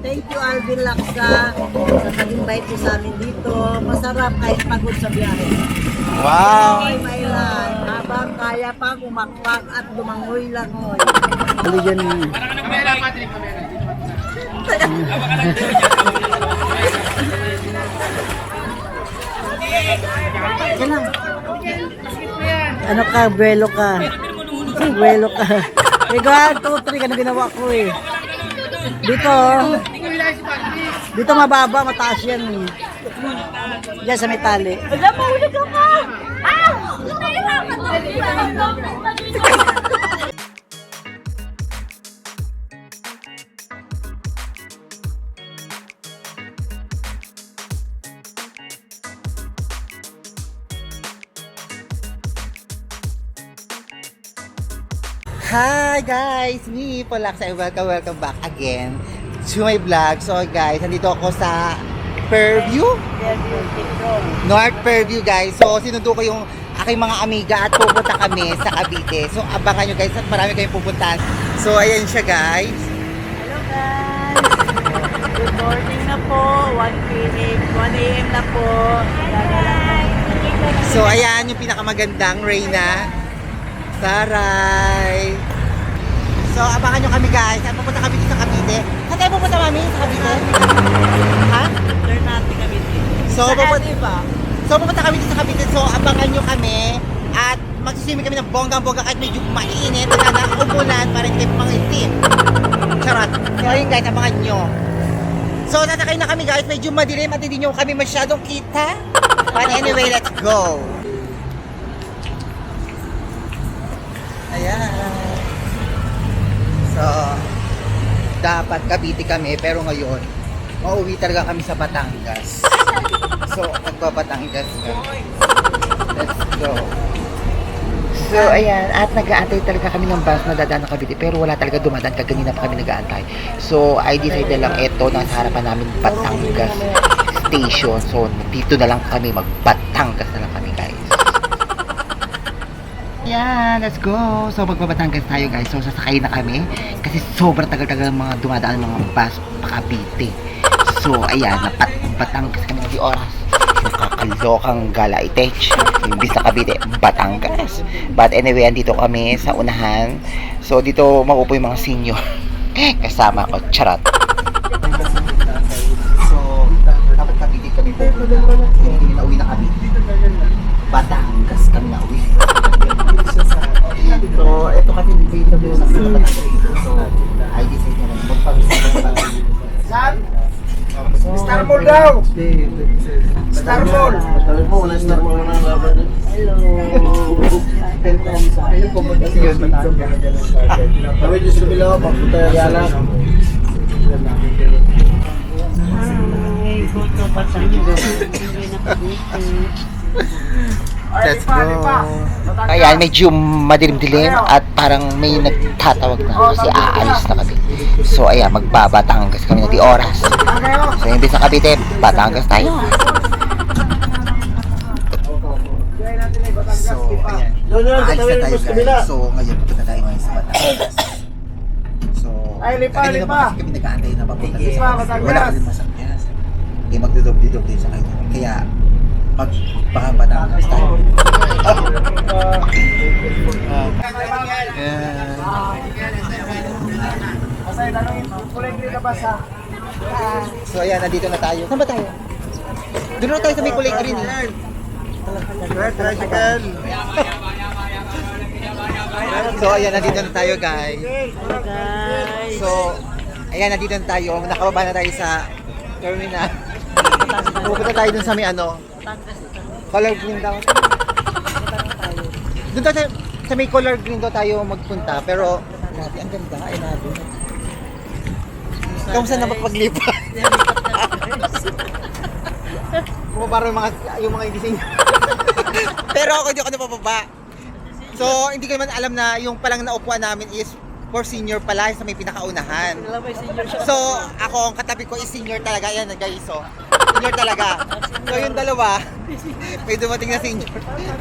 Thank you, Alvin Laksa, sa nag-invite mo sa amin dito. Masarap kahit pagod sa biyahe. Wow! Ay, Mailan, habang kaya pa kumakpak at lumangoy-langoy. Ano yan? Yan lang. Ano ka, buwelo ka. Buwelo ka. Ikaw, 2, 3 ka na ginawa ko eh. Dito mababa, mataas yan eh. Diyan sa metali. Alam mo, ulit ka pa! Ah! Hi guys! Me, Polaksa, and welcome back again to my vlog. So guys, nandito ako sa Fairview? North Fairview guys. So sinundo ko yung aking mga amiga at pupunta kami sa Cavite. So abangan nyo guys at marami kayong pupuntahan. So ayan siya guys. Hello guys! Good morning na po. 1 a.m. na po. So ayan yung pinakamagandang Reyna. Saray! So abangan nyo kami guys. Saan pupunta kami dito sa Cavite? Saan tayo pupunta mami? Sa Cavite? Ha? Turn natin kami dito. So pupunta kami dito sa Cavite. So abangan nyo kami. At magsiswimming kami ng bonggang-bongga kahit medyo mainit. Wala na umulan para hindi kayo mangitim. Charot. So ayun guys, abangan nyo. So nasakay na kami guys. Medyo madilim at hindi nyo kami masyadong kita. But anyway, let's go. Ayan. So, dapat Cavite kami, pero ngayon, mauwi talaga kami sa Batangas. So, magpa-Batangas kami. Let's go. So, ayan. At nag-aantay talaga kami ng bus na dadaan ng Cavite, pero wala talaga dumadaan. Kaganina pa kami nag-aantay. So, I decided lang ito, nasa harapan namin Batangas Station. So, dito na lang kami, mag-Batangas na lang kami, guys. Yeah, let's go. So magbabatangas tayo guys. So sasakay na kami kasi sobrang tagal-tagal ng mga dumadaan ng mga bus pa Cavite. So ayan, Batangas kami ng oras. Nakakalokang gala itech. Imbis na Cavite, Batangas. But anyway, andito kami sa unahan. So dito makupo yung mga senior. Kasama ko, charot. So dapat Cavite kami po. Hindi na uwi na kami. Batangas kami na uwi. So, ito kasi dito sa Batangas dito. So, I decide na lang magpag-isip. Saan? Star Mall daw! Star Mall! Star Mall na laban. Hello! Ayun po mo kasi yung Batangas. Kami dito sa Bilao, magpunta yan lang. Hi! Go to Batangas. Let's go. Ayan, medyo madilim-dilim at parang may nagtatawag na kasi aalis na kami. So ayan, magbabatangas kami na di oras. So imbis na Cavite, Batangas tayo. So ayan, aalis na tayo guys. So ngayon punta tayo ngayon sa Batangas. So kanina pa kasi kami nag-aantay na papunta sa wala ka rin masakyan. Kaya magdudobli-dobli sa kanya. Kaya magpakabatangas tayo. So ayan, nandito na tayo. Saan ba tayo? Doon na tayo sa may kulay green. So ayan, nandito na tayo guys. So ayan, nandito na tayo. Nakababa na tayo sa terminal. Pupunta tayo dun sa may ano, color green daw. Doon tayo sa may color green daw tayo magpunta. Pero, grabe, ang ganda. Ay, nabi. Kamusta na magpaglipat? Parang yung mga gising. Pero ako hindi ako napapaba. So, hindi ko naman alam na yung palang naupuan namin is for senior pala sa may pinakaunahan. So, ako, ang katabi ko is senior talaga. Yan, guys. So, senior talaga. So, yung dalawa, may dumating na senior.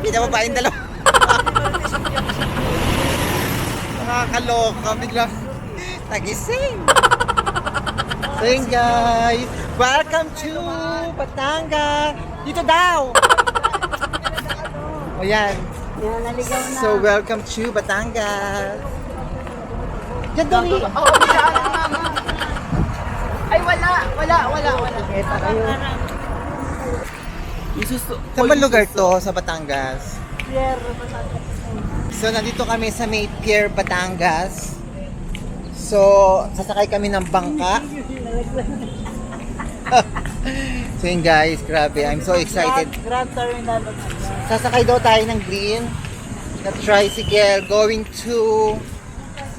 Pinababa yung dalawa. Nakakaloka. Bigla, nagising. So yun guys, welcome to Batangas. Dito daw. O yan. Yan, naligaw na. So welcome to Batangas. Yan daw eh. Ay, wala. Kita kayo. Saan ba lugar to sa Batangas? Pierre, So nandito kami sa May Pier, Batangas. So sasakay kami ng bangka. So yun guys, grabe. I'm so excited. Grand Terminal. Sasakay daw tayo ng green na tricycle going to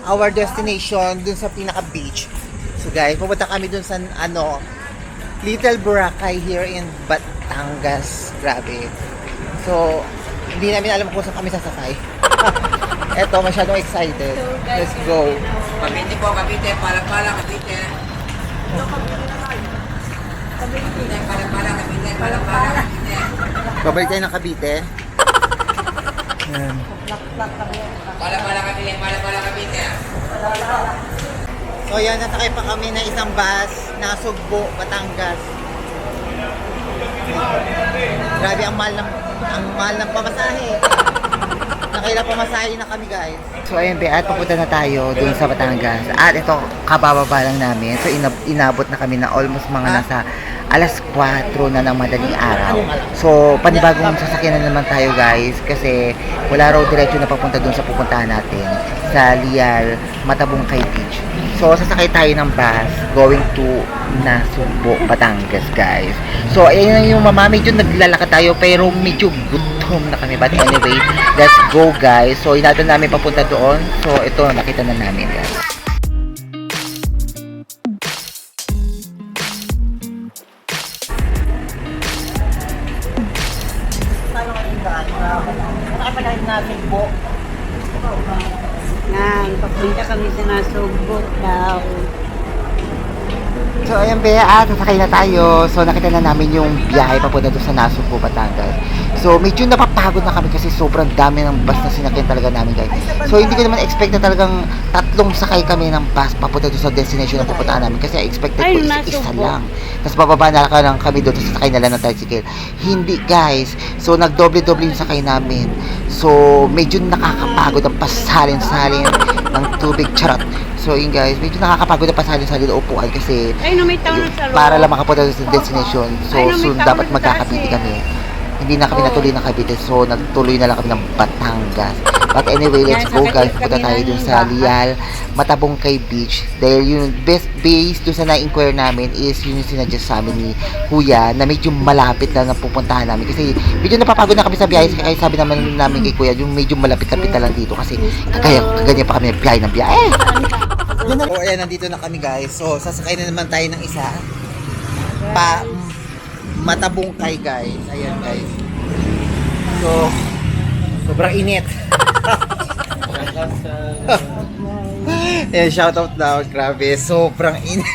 our destination dun sa pinaka beach. So guys, pupunta kami dun sa Little Boracay here in Batangas. Grabe. So hindi namin alam kung saan kami sasakay. Eto, masyadong excited. Let's go. Cavite po, Cavite. Palak-palak, Cavite. Palak-palak, Cavite. Palak-palak, Cavite. Babalik tayo ng Cavite. Yan. Palak-palak, Cavite. Palak-palak, Cavite. So yan, nasakay pa kami ng isang bus na Sugbo, Batangas. Grabe, ang mahal ng pamasahe. Nakailang pamasahe na kami guys. So ayun be, at papunta na tayo dun sa Batangas. At ito, kabababa lang namin. So inabot na kami na almost mga nasa alas 4 na ng madaling araw. So panibagong sasakyan na naman tayo guys. Kasi wala raw diretso na papunta dun sa pupuntahan natin. Sa Lial, Matabungkay Beach. So sasakay tayo ng bus going to Nasugbo, Batangas guys. So ayun yung medyo naglalakad tayo pero medyo gutom na kami. But anyway, let's go guys. So inatan namin papunta doon. So ito, nakita na namin guys. Tayo ngayon guys. Nakapagalit na Sugbo. Yan, papunta kami sa Nasugbo daw. So ayan be, sasakay na tayo. So nakita na namin yung biyahe papunta doon sa Nasugbo, Batangas. So medyo napapagod na kami kasi sobrang dami ng bus na sinakyan talaga namin guys. So hindi ko naman expect na talagang tatlong sakay kami ng bus papunta doon sa destination na pupuntahan namin. Kasi expected ko isa lang. Tapos bababa na lang kami doon, tapos sakay na lang ng tricycle. Hindi guys. So nagdoble-doble yung sakay namin. So medyo nakakapagod ang pasalin-salin ng tubig, charot. So yun guys, medyo nakakapagod na pasalin-salin na upuan kasi Ay, no, may tao na sa loob. para lang makapunta sa destination. So, Ay, no, may soon tao dapat na sa magkakabiti taas eh. kami. Hindi na kami natuloy ng Cavite, so nagtuloy na lang kami ng Batangas. But anyway, let's go guys. Punta tayo dun sa Lial, Matabungkay Beach. Dahil yung best base dun sa na-inquire namin is yun yung sinadjust sa amin ni Kuya na medyo malapit lang na pupuntahan namin. Kasi medyo napapagod na kami sa biyahe. Kaya sabi naman namin kay Kuya, yung medyo malapit-lapit na lang dito. Kasi kagaya pa kami biyahe ng biyahe. O ayan, nandito na kami guys. So, sasakay na naman tayo ng isa. Matabungkay guys. Ayan guys. So, sobrang init. Ayan, shoutout daw. Grabe, sobrang init.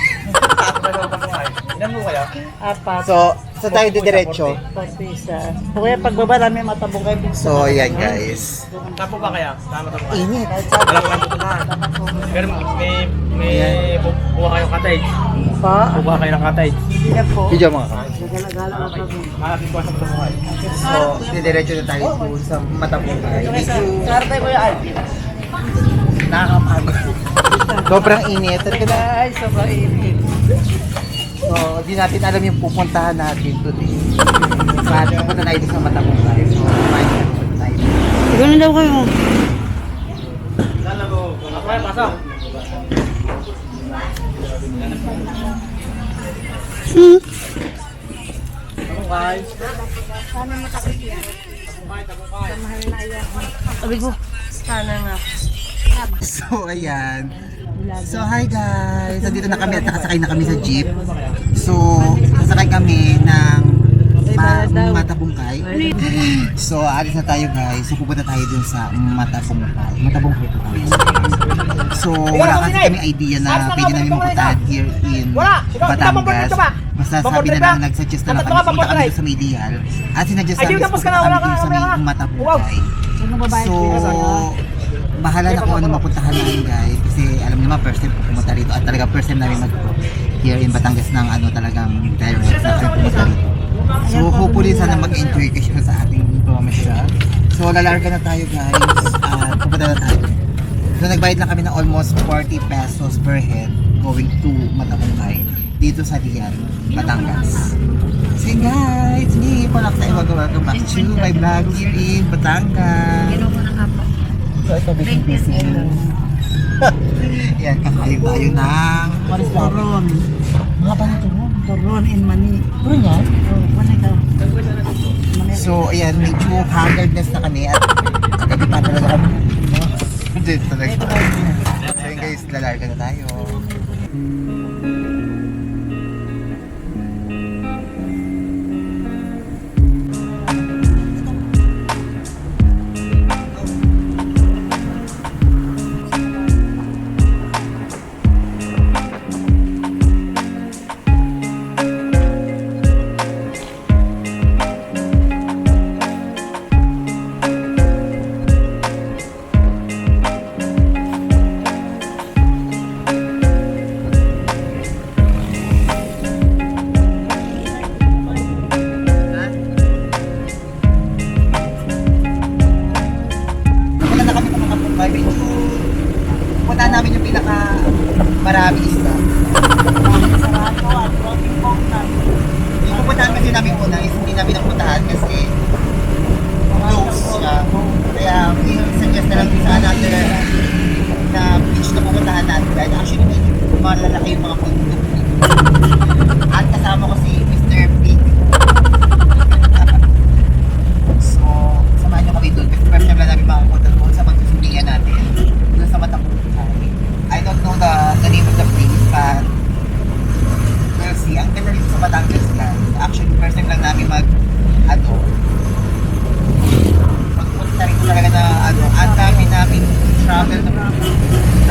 Ilan mo kaya? Apat. So, saan tayo didiretso? Pag-isa. Kaya pagbaba namin matabong kayo. So, ayan guys. Tapo ba kaya? Tama tapo ba? Init. Wala pa lang tutunahan. Pero may buha kayong cottage. Pa? Buha kayo ng cottage. Hindi na po. Video mga ka. Nagala-gala na kami. Malapit ko sa buhay. So, didiretso na tayo po sa Matabungkay. Sarte ko yan. Nakakapagod. Sobrang init. Talaga na. Ay, sobrang init. So, di natin alam yung pupuntahan natin today. But, pupunta tayo sa Matabungkay. So, pupunta tayo. Gano'n daw kayo. Lalo mo. Ako yan, pasok. Guys. Sabi ko, sana nga. So, ayan. So, hi guys! Nandito na kami at nakasakay na kami sa jeep. So, sasakay kami ng Matabungkay. So, alis na tayo guys. So, pupunta tayo dun sa Matabungkay. Matabungkay po tayo. So, wala kasi kami idea na pwede namin mapuntahan here in Batangas. Basta sabi na lang, nag-suggest na lang kami, punta kami dun sa Medial. At sinadjust namin, punta kami dun sa Matabungkay. So, bahala na kung ano mapuntahan namin guys. Kasi alam naman, first time ko pumunta rito at talaga first time namin here in Batangas ng ano talagang direct na kayo pumunta dito. So hopefully sana mag-enjoy kayo sa ating pamasyal. So lalarga na tayo guys at pupunta na tayo. So nagbayad lang kami ng almost 40 pesos per head going to Matapungkay dito sa Dian, Batangas. So yun guys, hindi pa lang tayo welcome back to my vlog here in Batangas. So ito busy. Yan, kakain tayo ng Turon. Mga pa na turon. Turon in Mani. Turon yan? Oh, wala daw. So, ayan, medyo haggardness na kami at kagabi pa talaga kami. Hindi talaga. So, yun guys, lalarga na tayo. Wala na kami ng mga pungkay. Medyo punta namin yung pinaka marami isda. Sarado at floating boat na. Yung pupuntahan kasi namin una is hindi namin napuntahan kasi close siya. Kaya i-suggest na lang sa another na beach na pupuntahan natin. Guys, actually medyo malalaki yung mga pundok. At kasama ko si Mr. Big. So, samahan nyo kami doon. Kasi first time lang namin makapunta doon sa pagsusulingan natin. Doon sa Matapungkay. I don't know the name of the place, but we'll see. Ang ganda dito sa Batangas guys. Actually, first time lang namin magpunta rin talaga na ang dami namin travel na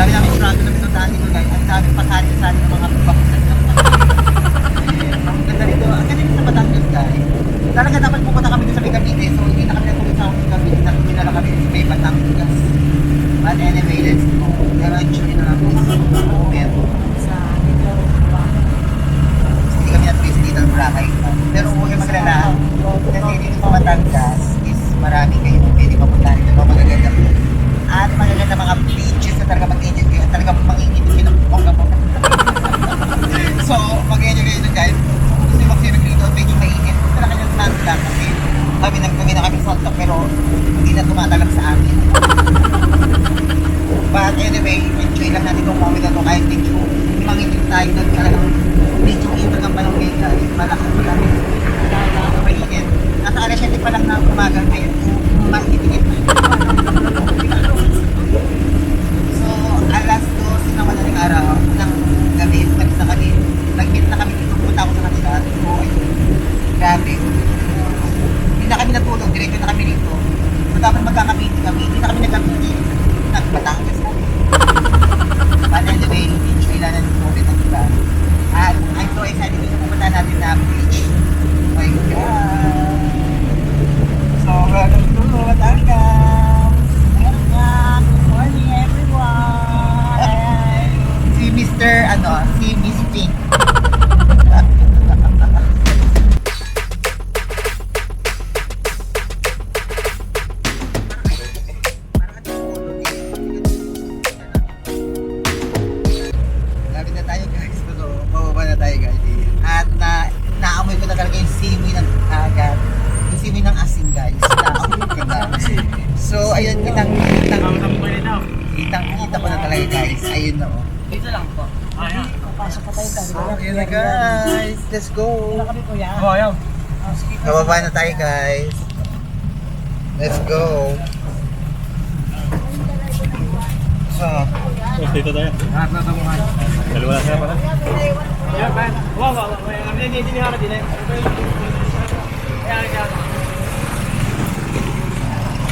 pinuntahan dito guys. Ang dami pasali-sali ng mga bakusan ng ang ganda dito. Ang ganda dito sa Batangas guys. Talaga dapat pupunta kami dito sa may Cavite. So, hindi na kami natuloy sa Cavite. Natuloy na lang kami sa may Batangas. But anyway, let's go. Eventually na lang moment. Sa dito. Hindi kami natuloy sa dito ng Boracay. Pero huwag kayo maglala. Kasi dito sa Batangas is marami kayo pwede mapuntahan dito. Magaganda po. At magaganda mga beaches na talaga mag-enjoy kayo. At talaga mag-enjoy kayo ng bongga-bongga. So, mag-enjoy kayo dito guys. Gusto yung mag-swimming dito. Medyo mainit. Gusto na kanyang sand lang kasi kami na kami salta pero hindi na tumatalab sa amin. But anyway, enjoy lang natin itong moment na ito kahit medyo manginit tayo doon talagang medyo init ang panahon ngayon guys. Malakas pa kami. Mainit. Nasa alas 7 pa lang na umaga ngayon. Mainit-init na. So, alas 12 na madaling araw ng gabi. Nag-meet na kami dito. Punta ako sa kanila. So, ayun. Grabe. Hindi na kami natulog. Diretso na kami dito. So, dapat magkakamiti kami. Hindi na kami nagkamiti. Nagbatangas kami. But anyway, enjoy lang na dito ulit ang iba. At I'm so excited dito pupunta natin na beach. Oh my God! So, welcome to Batangas! Welcome. Good morning everyone. Si Mr. Si Miss Pink. Lapit na tayo guys. So, bababa na tayo guys. At naamoy ko na talaga yung simoy ng agad. Yung simoy ng asin guys. Naamoy ko na. So, ayun, kita ko na talaga guys. Ayun na oh. Dito lang po. Ayan. Pasok pa tayo. So, ayun na guys. Let's go. Wala kami kuya. Oh, ayan. Sige. Bababa na tayo guys. Let's go. So, Dito tayo. Dalawa lang sila pala. Ayan, pa. Wow. Hindi nga din eh. Ayan.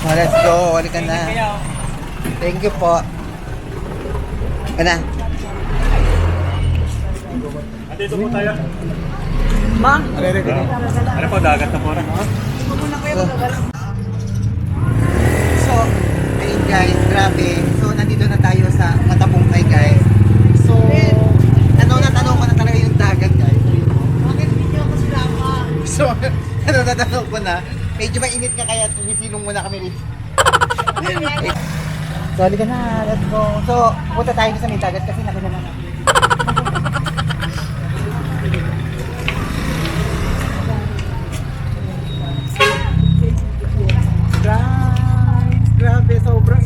so let's go. Halika na. Thank you po. Ano? Dito po tayo. Ma? Ano po, dagat na po rin. So, ayun guys, grabe. So, nandito na tayo sa Matapungkay guys. So, tanong ko na talaga yung So, natatanaw ko na, medyo mainit ka kaya tumisilong muna kami rito. So, halika na, let's go. So, punta tayo sa may dagat kasi nakita na natin. Grabe, sobrang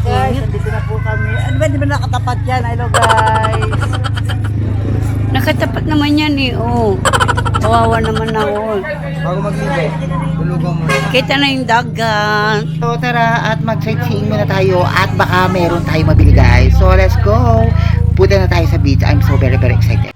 guys, nandito na po kami. Ano ba, di ba nakatapat yan? Hello guys. Nakatapat naman yan eh, oh. Kawawa naman ako. Bago mag-libre, tulugan mo. Kita na yung dagat. So tara at mag-sightseeing muna tayo at baka meron tayo mabili guys. So let's go. Punta na tayo sa beach. I'm so very excited.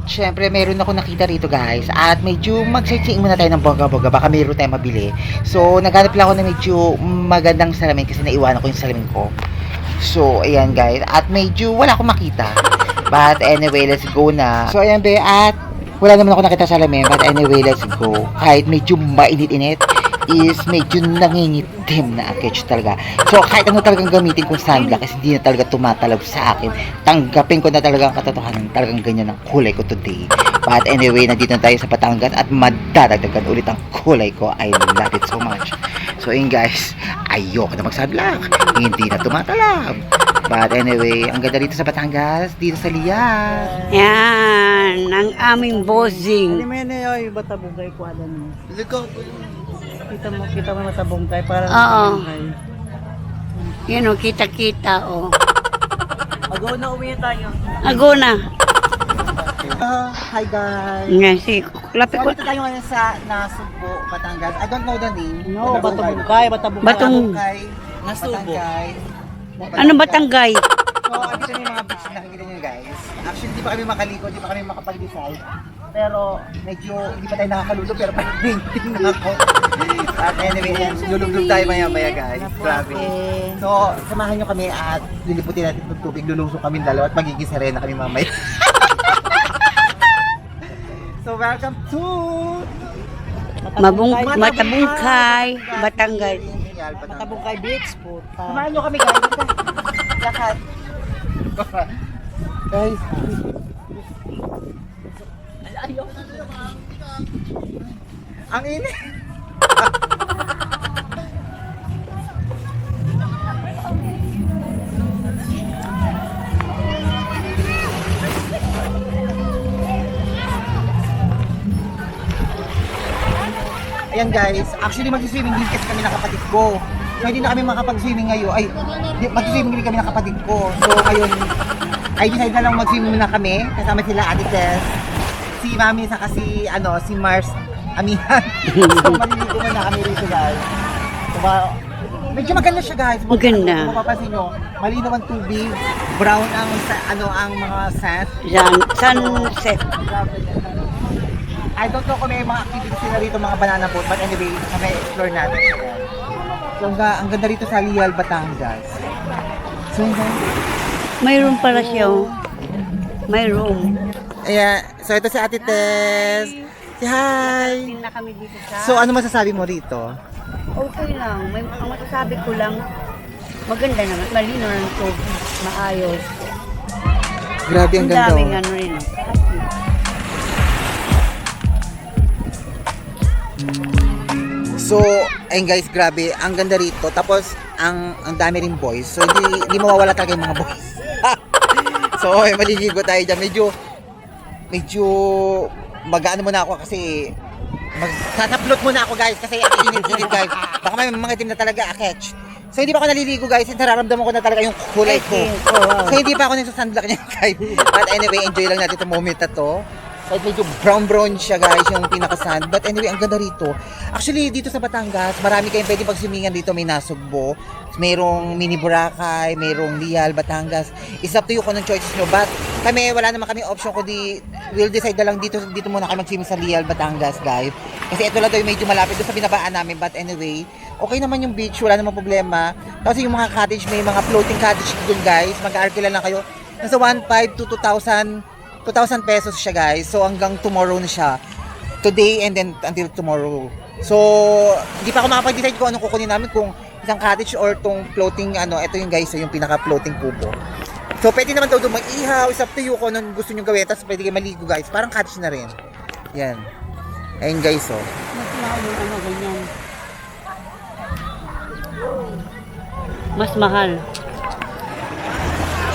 Siyempre, meron ako nakita rito guys. At medyo mag-sightseeing muna tayo ng bongga-bongga. Baka meron tayong mabili. So, naghanap lang ako na medyo magandang salamin kasi naiwanan ko yung salamin ko. So, ayan guys. At medyo wala akong makita. But anyway, let's go na. So, ayan be. At wala naman ako nakita salamin. But anyway, let's go. Kahit medyo mainit-init, is medyo nangingitim na aketch talaga. So, kahit ano talagang gamitin kong sunblock kasi hindi na talaga tumatalab sa akin. Tanggapin ko na talaga ang katotohanan. Talagang ganyan ang kulay ko today. But anyway, nandito na tayo sa Batangas at madadagdagan ulit ang kulay ko. I love it so much. So, yun guys, ayoko na mag-sunblock. Hindi na tumatalab. But anyway, ang ganda dito sa Batangas, dito sa Lian. Yan, ang aming bossing. Ano mo yan eh, oy, batabungkay ko alam mo. Ligaw. Kita mo matabungkay para Oo. Yan o, kita-kita o. Agaw na uwi tayo. Ago na. Hi guys. Nga, si, lapit So, ko. dito tayo ngayon sa Nasugbo, Batangas. I don't know the name. No, batabungkay. Batong- Nasugbo. Ano Batanggay? So, dito na yung mga beach na nakikita nyo guys. Actually, di pa kami makaliko, di pa kami makapag-decide. Pero, medyo, hindi pa tayo nakakalulo, pero pag-painting na ako. At anyway, lulublob tayo maya-maya guys. Grabe. So, samahan nyo kami at liliputin natin ng tubig. Lulusong kami dalawa at magiging serena kami mamaya. So, welcome to Matabungkay, Batanggay. Batabungkay Beach po. Samahan nyo kami guys. Lahat. Guys. Ang init. Ayan guys, actually mag-swimming din kasi kami ng kapatid ko. So hindi na kami makapag-swimming ngayon. Ay, mag-swimming din kami ng kapatid ko. So ngayon, ay decide na lang mag-swimming na kami. Kasama sila Ate Tess, si Mami, saka si Mars Amihan. So maliligo na kami rito guys. So, medyo maganda siya guys. Maganda. Kung mapapansin nyo, malinaw ang tubig, brown ang ang mga sand. Yan, sunset. I don't know kung may mga activities sila rito, mga banana boat, but anyway, kami explore natin siya. So, ang ganda rito sa Lial, Batangas. So, May room pala siya oh. May room. ayan, so ito si Ate Tess. Si hi! Na kami dito sa... So, ano masasabi mo rito? Okay lang. Ang masasabi ko lang, maganda naman. Malino ng tubig. Maayos. Grabe ang Ang ganda. daming Oh. ano rin. So, ayun guys, grabe, ang ganda rito. Tapos, ang dami rin boys. So, hindi mawawala talaga yung mga boys. So, maliligo tayo dyan. Medyo mag-ano muna ako kasi magtataplot muna ako guys kasi ang init-init guys. Baka may mga itim na talaga aketch. So, hindi pa ako naliligo guys. Nararamdaman ko na talaga yung kulay ko. So, hindi pa ako nagsasunblock niya guys. But anyway, enjoy lang natin itong moment na to. Kahit medyo brown siya guys, yung pinaka-sand. But anyway, ang ganda rito. Actually, dito sa Batangas, marami kayong pwedeng pagsimingan dito. May Nasugbo, mayroong Mini Boracay, mayroong Lial, Batangas. It's up to you kung anong choices nyo. But kami, wala naman kami option kundi we'll decide na lang dito muna kami mag-swimming sa Lial, Batangas guys. Kasi ito lang daw yung medyo malapit doon sa binabaan namin. But anyway, okay naman yung beach, wala namang problema. Tapos yung mga cottage, may mga floating cottage doon guys. Mag-arkila lang kayo. Nasa 1,500 to 2,000 pesos siya guys. So hanggang tomorrow na siya. Today and then until tomorrow. So hindi pa ako makapag-decide kung anong kukunin namin, kung isang cottage or tong floating ito yung guys, yung pinaka-floating kubo. So pwede naman daw doon mag-ihaw, it's up to you kung anong gusto nyo gawin, tapos pwede kayo maligo guys, parang cottage na rin. Yan. Ayun guys, oh. Mas mahal yung ganyan. Mas mahal.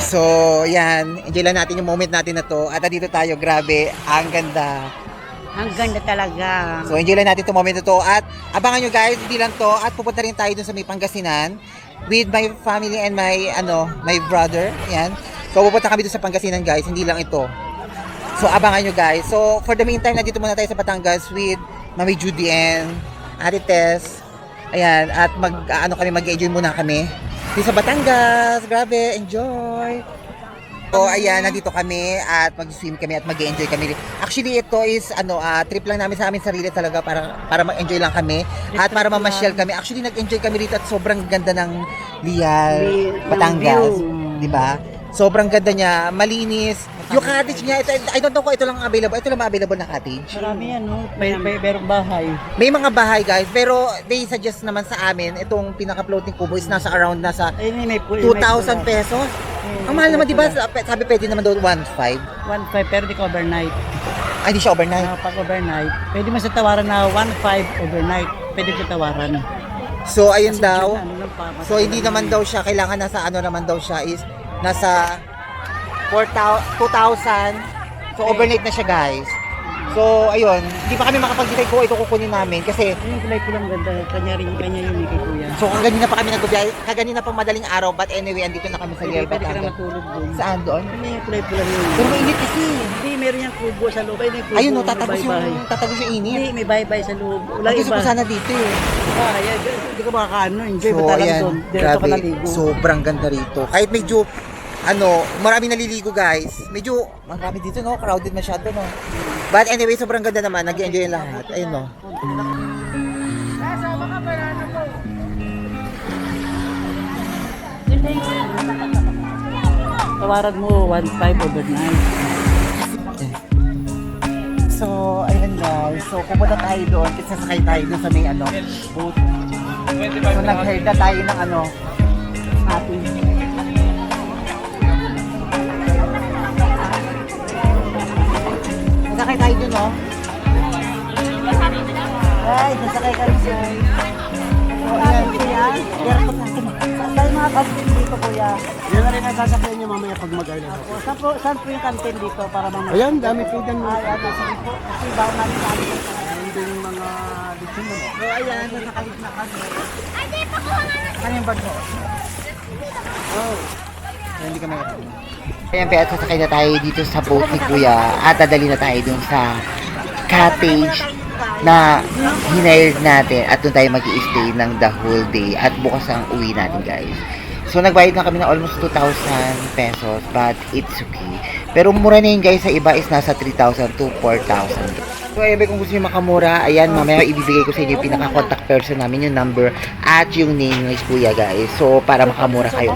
So, yan. Enjoy lang natin yung moment natin na to. At dito tayo, grabe. Ang ganda. Ang ganda talaga. So, enjoy lang natin itong moment na to. At abangan nyo guys, hindi lang to. At pupunta rin tayo dun sa may Pangasinan with my family and my, my brother. Yan. So, pupunta kami dun sa Pangasinan guys. Hindi lang ito. So, abangan nyo guys. So, for the meantime, nandito muna tayo sa Batangas with Mami Judy and Ate Tess. Ayan. At mag-enjoy muna kami. Dito sa Batangas, grabe, enjoy. So, ayan, nandito kami at mag-swim kami at mag-enjoy kami. Actually, ito is, trip lang namin sa amin sarili talaga para mag-enjoy lang kami at para mamasyal kami. Actually, nag-enjoy kami dito at sobrang ganda ng Lial, Batangas. Di ba? Sobrang ganda niya, malinis. Yung cottage niya, ito, I don't know kung ito lang available. Ito lang available na cottage. Marami yan, no? Merong bahay. May mga bahay guys, pero they suggest naman sa amin, itong pinaka-floating kubo is nasa around, nasa Ayun, may 2,000 pesos. Ang mahal naman, di ba? Sabi pwede naman daw 1,500. 1.5 pero di ka overnight. Ay, di siya overnight. Pag overnight, pwede mo sa tawaran na 1.5 overnight. Pwede ko tawaran. So, ayun daw. Ano lang pa, So, hindi naman daw siya, kailangan nasa naman daw siya is, nasa 2,000. So, overnight na siya, guys. So, ayun. Hindi pa kami makapag-decide kung ito kukunin namin kasi Yung kulay pulang ganda. Kanya yun kay kuya. so, kanina pa kami nagbibiyahe. Kanina pa madaling araw, but anyway, andito na kami sa Lial, Pwede ka na Batangas. matulog doon. Saan doon? Ano yung kulay pulang yun? Pero mainit kasi. Hindi, meron yung kubo sa loob. Ayun yung kubo. Ayun, no, may tatagos bahay-bahay. yung Hindi, init. may bahay-bahay sa loob. Wala Ang gusto ko iba. sana dito eh. Ayan, hindi ka makakaano. Enjoy So, ba talaga ayan, doon? Diretso ka grabe. naligo. Sobrang ganda rito. Kahit medyo, marami naliligo guys. Medyo, marami dito, no? Crowded masyado, no? But anyway, sobrang ganda naman. Nag-enjoy yung lahat. Ayun, no? Tawaran mo 1.5 overnight. So, ayun guys. So, pupunta tayo doon. Kasi sasakay tayo doon sa may, boat. So, nag-heard na tayo ng, ating Nasakay tayo dun, no? Ay, nasakay ka rin siya. So, ayan. Airport natin. Saan mga kantin dito, kuya? Yan na rin ang sasakyan niyo mamaya pag mag-island ako. Saan po yung kantin dito para mamaya? Ayan, dami po dyan. Ay, sige po. Kasi bago namin sa amin. Ayan din yung mga lechon mo. So, ayan. Nasakay na kami. Ano yung bag mo? Oh. Hindi ka mayroon. Ayan, pero sasakay na tayo dito sa boat ni Kuya at dadali na tayo dun sa cottage na hinared natin at doon tayo mag-i-stay ng the whole day at bukas ang uwi natin guys. So nagbayad na kami ng almost 2,000 pesos but it's okay. Pero mura na yun guys, sa iba is nasa 3,000 to 4,000. So ayun, kung gusto nyo makamura, ayan, mamaya ibibigay ko sa inyo yung pinaka-contact person namin, yung number at yung name ni Kuya guys. So para makamura kayo.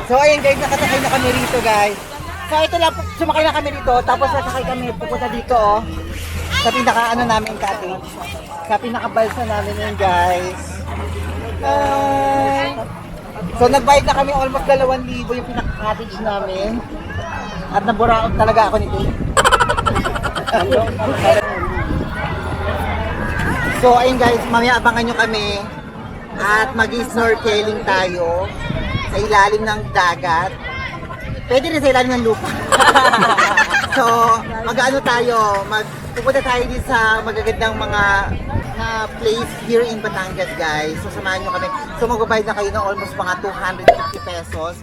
So ayun guys, nakasakay na kami rito guys. So ito lang, sumakay na kami rito, tapos nasakay kami, pupunta dito oh. Sa pinaka namin cottage. Sa pinaka-balsa namin yun guys. So nagbayad na kami almost 2,000 yung pinaka-cottage namin. At naburaot talaga ako nito. So ayun guys, mamaya abangan nyo kami. At mag-snorkeling tayo sa ilalim ng dagat. Pwede rin sa ilalim ng lupa. So, mag-ano tayo, pupunta tayo din sa magagandang mga place here in Batangas, guys. So, samahan nyo kami. So, magbabayad na kayo ng almost mga 250 pesos.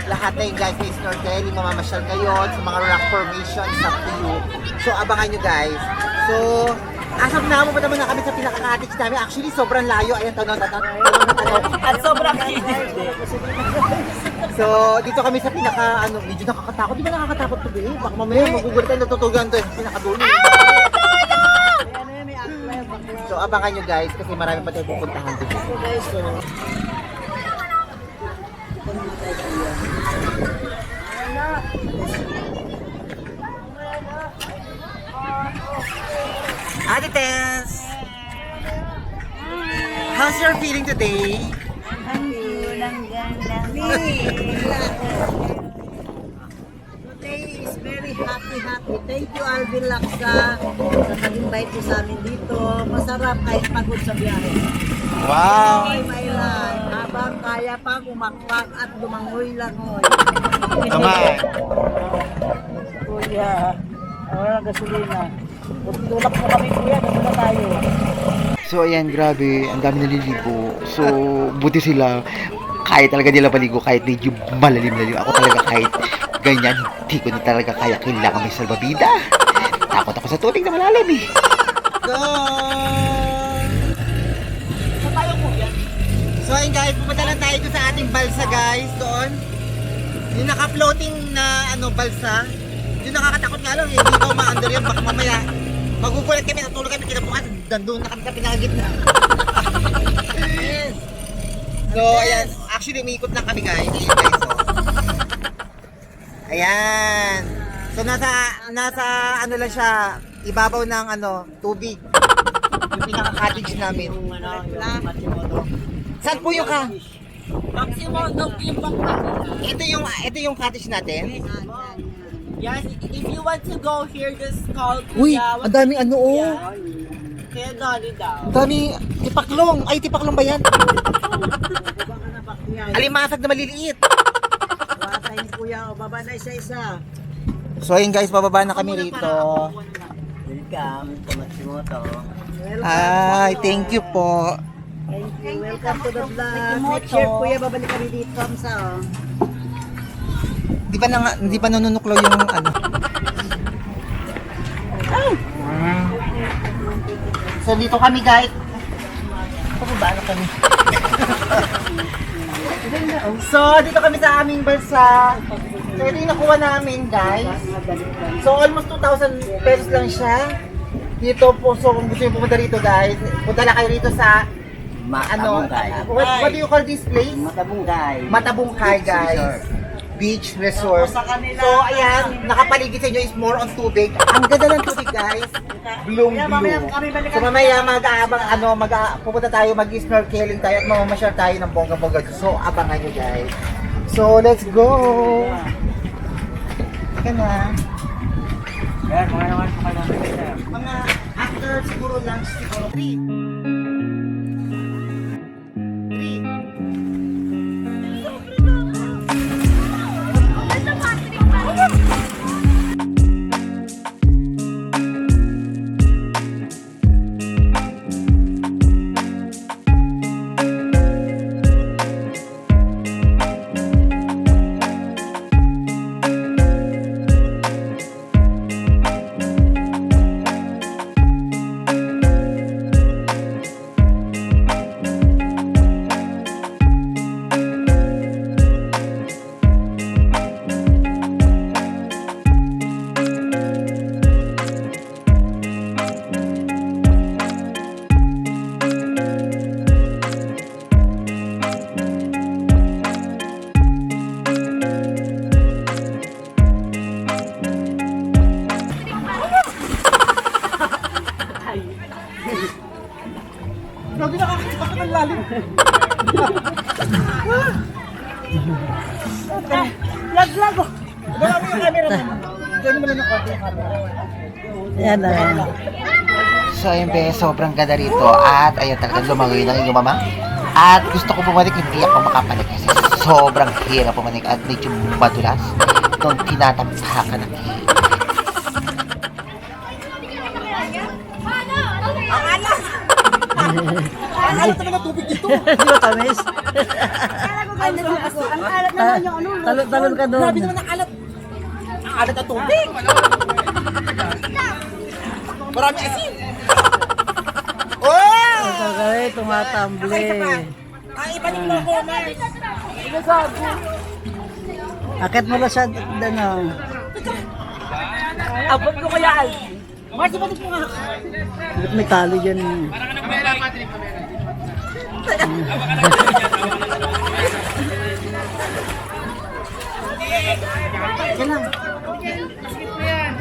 Lahat na yun, guys, may snorkeling, mamamasyal kayo sa mga rock formations, up to you. So, abangan nyo, guys. So, asap na mo pa naman na kami sa pinaka-cottage namin. Actually, sobrang layo. Ayan, tanong. At sobrang kinis. So, dito kami sa pinaka, medyo nakakatakot. Di ba nakakatakot to be? Baka mamaya magugulat tayo, natutugan to sa pinakadulo. So, abangan nyo guys, kasi marami pa tayo pupuntahan dito. Ate Tess! How's your feeling today? Today is very happy. Thank you, Alvin Laksa, sa nag-invite ko sa amin dito. Masarap kahit pagod sa biyahe. Wow! Ay, my life. Habang kaya pa kumakpak at lumangoy-langoy. Naman. Kuya, wala gasolina. Tulak mo kami, kuya. Dito na tayo. So ayan, grabe, ang dami naliligo. So, buti sila, kahit talaga nila paligo, kahit medyo malalim-lalim. Ako talaga kahit ganyan, hindi ko na talaga kaya, kailangan may salbabida. Takot ako sa tubig na malalim eh. Go! So ayun guys, pupunta lang tayo doon sa ating balsa guys, doon. Yung naka-floating na balsa. Yung nakakatakot nga lang, hindi ko ma-under yun, baka mamaya magugulat kami, natulog kami, kinabukas, nandun na kami sa pinakagitna. Yes. So, ayan, actually, umiikot lang kami guys. Ayan guys, so. Ayan. So, nasa ano lang siya, ibabaw ng tubig. Yung pinaka-cottage namin. Saan po yung Ito yung cottage natin? Yes, if you want to go here, just call Uy, Kuya. ang daming Kaya Donnie daw. Ang daming tipaklong. Ay, tipaklong ba yan? Alimasag na maliliit. Watayin, kuya. O, baba na isa-isa. So ayun guys, bababa na kami rito. Welcome to Matsumoto. Ay, thank you po. Thank you. Welcome to the vlog. Next year, kuya, babalik kami dito. Kamsa, Hindi pa nanunuklaw yung So dito kami guys. Pababa na kami. So dito kami sa aming balsa. So ito yung nakuha namin guys. So almost 2,000 pesos lang siya. Dito po, so kung gusto nyo pumunta rito guys, punta lang kayo rito sa what do you call this place? Matabungkay guys. Beach resort. So ayan, nakapaligid sa inyo is more on tubig. Ang ganda ng tubig guys. Blue. So mamaya pupunta tayo, mag-snorkeling tayo at mamamasyal tayo ng bongga-bongga. So abangan nyo guys. So let's go. Teka na. Mga after siguro lunch siguro. 3. Lagi nakakakita ng lalim. Lag. Wala mo yung camera mo. Gano'n mo lang yung camera. Ayan na. So ayun be, sobrang ganda rito. At ayun talagang lumangoy ng inyong mama. At gusto ko bumalik, hindi ako makapalik kasi sobrang hirap bumalik at medyo madulas. Nung tinatampakan ng hihig. Ang alat naman ng tubig dito. Di ba tamis? Ang alat naman yung Talon ka doon. Grabe naman ang alat. Ang alat ng tubig. Marami asin. Oh! Kaya tumatamble. Ay, ibalik mo ako, Mars. Akit mo lang siya, Abot ko kaya. Mars, ibalik mo nga. Ba't may tali dyan?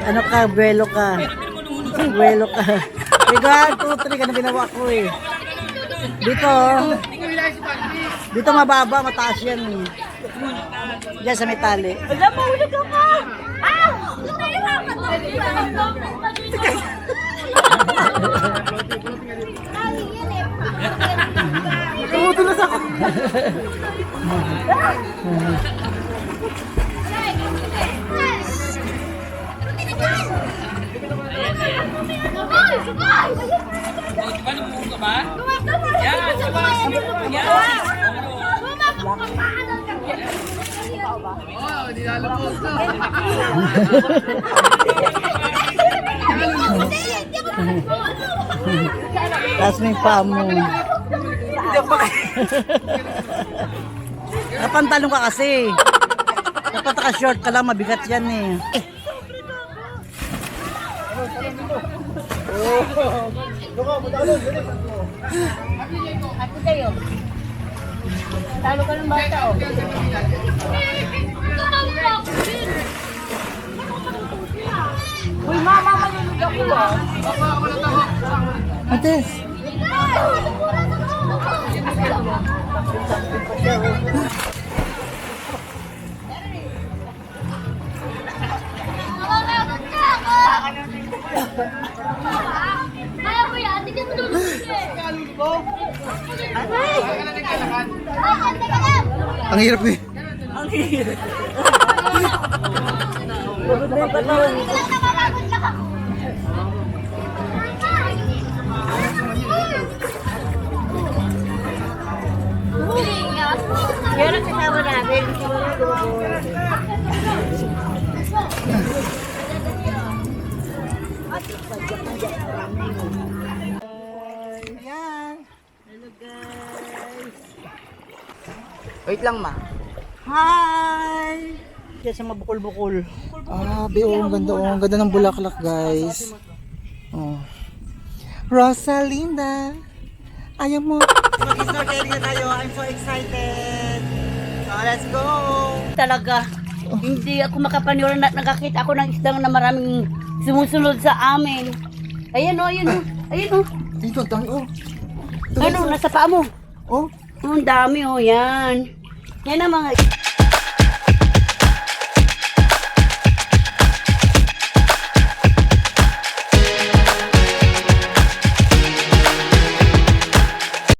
Ano ka, buwelo ka. Buwelo ka. Ikaw, 2, 3 ka na ginawa ko eh. Dito. Dito mababa, mataas yan eh. Diyan sa may tali. Alam mo, ulit ako! Ah! Tumutulos ako. Tapos may paa mo. Napantalong ka kasi. Dapat naka-short ka lang, mabigat yan eh. Ate kayo. Talo ka ng bata, oh. Uy, mama, malulog ako, ah. Ates. Ang hirap eh. Yan ang kasama natin. Wait lang, ma. Hi! Diyan sa mabukol-bukol. Ah, ang ganda oh. Ang ganda ng bulaklak, guys. Oh. Rosalinda. Ayaw mo. Mag-start area tayo. I'm so excited. So, let's go! Talaga, hindi ako makapaniwala na nakakita ako ng isdang na maraming sumusunod sa amin. Ayan o, ayan o, ayan o. Dito, dami oh. Ano, nasa paa mo? Oh. Ang dami o, yan. Yan ang mga